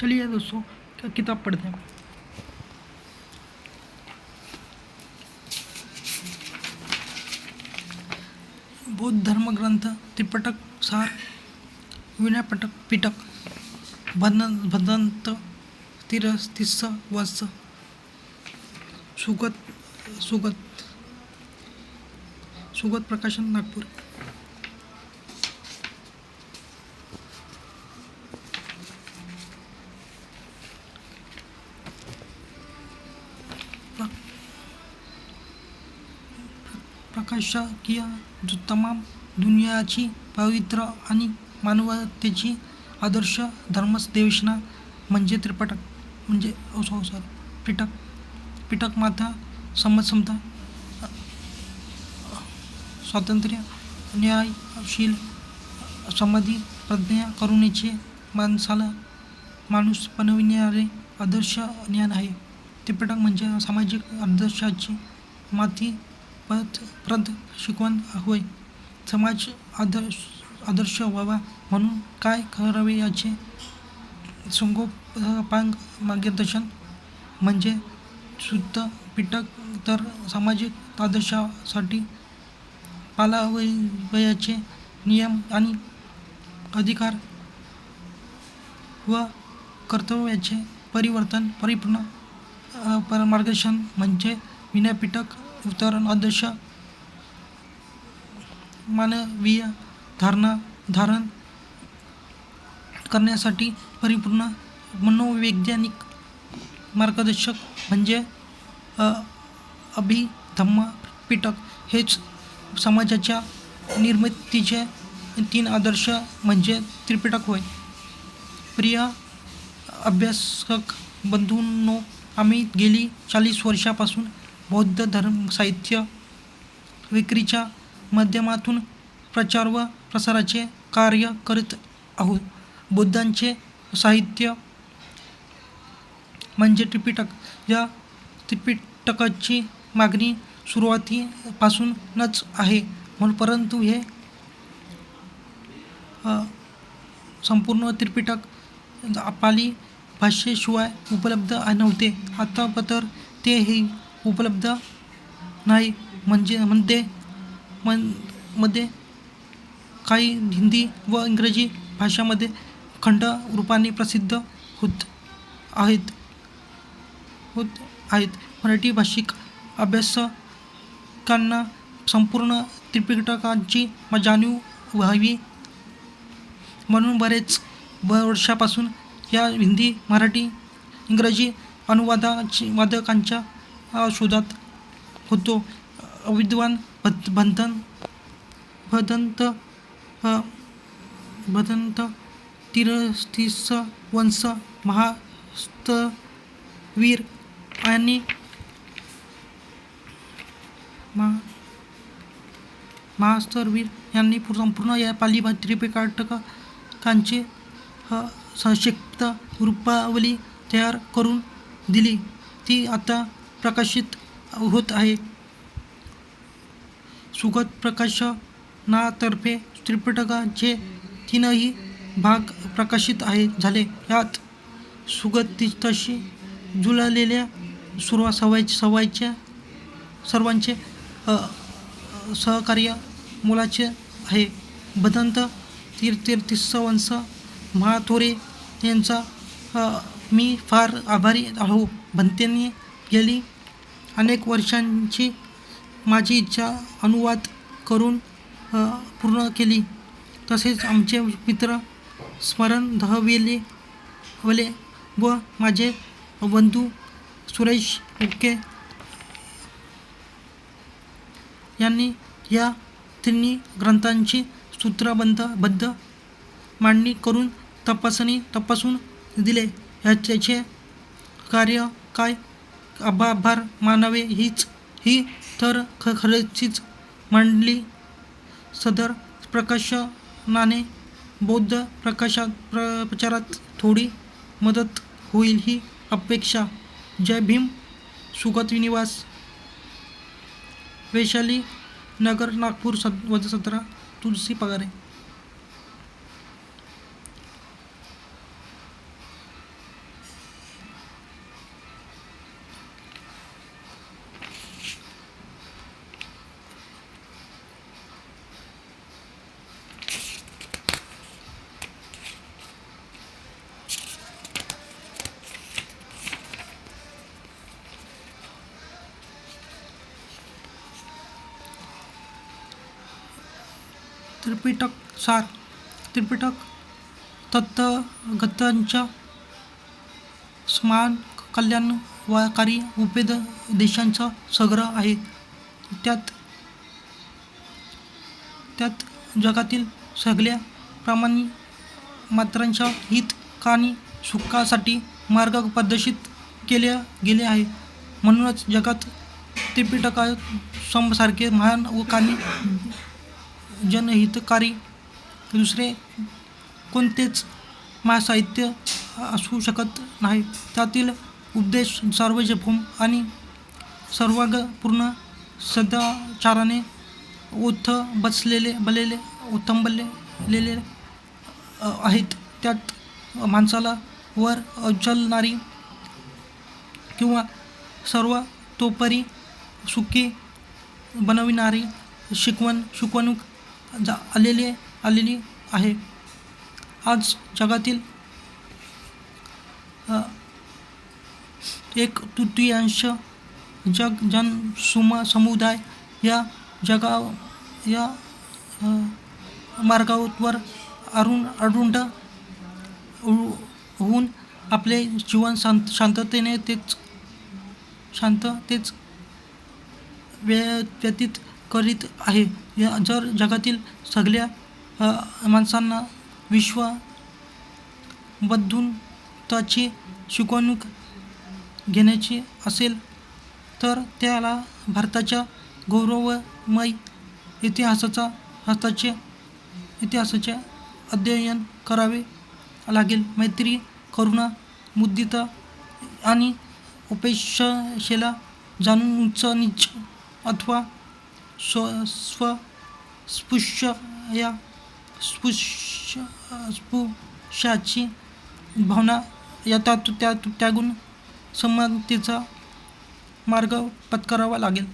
चलिए दोस्तों, क्या किताब पढ़ते हैं। बौद्ध धर्म ग्रंथ त्रिपिटक सार, विनय पिटक, भदंत, तिस्स वत्स, सुगत सुगत सुगत प्रकाशन, नागपूर। प्रकाशकीय तमाम दुनियाची पवित्र आणि मानवतेची आदर्श धर्मदेशना म्हणजे त्रिपिटक, म्हणजे पिटक माता समता, स्वातंत्र्य, न्यायशील, समाधी, प्रज्ञा, करुणेचे, माणूस बनविणारे आदर्श ज्ञान आहे. त्रिपिटक म्हणजे सामाजिक आदर्शाची माती प्रद शिकवण होय. समाज आदर्श व्हावा म्हणून काय करावे याचे संगोपांग मार्गदर्शन म्हणजे शुद्ध पिटक. तर सामाजिक आदर्शासाठी पाळावयाचे नियम आणि अधिकार व कर्तव्याचे परिपूर्ण मार्गदर्शन म्हणजे विनय पिटक. उदाहरण आदर्श मानवीय धारण करण्यासाठी परिपूर्ण मनोवैज्ञानिक मार्गदर्शक म्हणजे अभिधम्म पिटक. हेच समाजाच्या निर्मितीचे 3 आदर्श म्हणजे त्रिपिटक होय. प्रिय अभ्यासक बंधूंनो, आम्ही गेली 40 वर्षापासून बौद्ध धर्म साहित्य विक्रीच्या माध्यमातून प्रचार व प्रसाराचे कार्य करीत आहोत. बुद्धांचे साहित्य म्हणजे त्रिपिटक. या त्रिपिटकाची मागणी सुरुवातीपासूनच आहे, परंतु हे संपूर्ण त्रिपिटक पाली भाषेशिवाय उपलब्ध नव्हते. आता तर तेही उपलब्ध नाही. मध्ये काही हिंदी व इंग्रजी भाषांमध्ये खंड रूपाने प्रसिद्ध होत आहेत. मराठी भाषिक अभ्यासकांना संपूर्ण त्रिपिटकाची जाणीव व्हावी म्हणून बरेच वर्षापासून या हिंदी, मराठी, इंग्रजी अनुवादकांच्या शोधात होतो. विद्वान भदंत, तिस्स वंश, महास्तवीर आणि यांनी संपूर्ण या पाली त्रिपिटकांची संक्षिप्त रूपावली तयार करून दिली. ती आता प्रकाशित होत आहे. सुगत प्रकाशनातर्फे त्रिपिटकाचे 3ही भाग प्रकाशित झाले. यात सुगतीशी जुळलेल्या सर्वांचे सहकार्य मोलाचे आहे. भदंत, तिस्स वंश, महाथोरे यांचा मी फार आभारी आहो. भंतेंनी गेली अनेक वर्षांची माझी इच्छा अनुवाद करून पूर्ण केली. तसेच आमचे मित्र स्मरण दहवेले व माझे बंधू सुरेश उके यांनी या 3 ग्रंथांची सूत्रबद्ध मांडणी करून तपासून दिले. याचे कार्य काय आभार मानावे ही तर खरचीच मांडली. सदर प्रकाशनाने बौद्ध प्रचारात थोडी मदत होईल ही अपेक्षा. जय भीम. सुगत निवास, वैशाली नगर, नागपूर 17. तुलसी पगारे. त्रिपिटक सार, त्रिपिटक तथागतांच्या समान कल्याणकारी उपदेशांचा संग्रह आहे. त्यात जगातील सगळ्या प्राणी मात्रांच्या हित आणि सुखासाठी मार्ग प्रदर्शित केले गेले आहे. म्हणूनच जगात त्रिपिटकासारखे महान व आणि जनहितकारी दुसरे कोणतेच महासाहित्य असू शकत नाही. त्यातील उपदेश सार्वभौम आणि सर्वांगपूर्ण सदाचाराने ओथंबलेले आहेत. त्यात माणसाला वर उचलणारी किंवा सर्वतोपरी सुखी बनविणारी शिकवणूक आलेली आहे. आज जगातील 1/3 जनसमुदाय या मार्गावर आरूढ होऊन आपले जीवन शांततेच व्यतीत करीत आहे. जर जगातील सगळ्या माणसांना विश्व बंधुत्वाची शिकवणूक घेण्याची असेल तर त्याला भारताच्या गौरवमय इतिहासाचे अध्ययन करावे लागेल. मैत्री, करुणा, मुदिता आणि उपेक्षेला जाणून उंच नीच अथवा स्पृश्याची भावना त्यातून त्यागून समानतेचा मार्ग पत्करावा लागेल.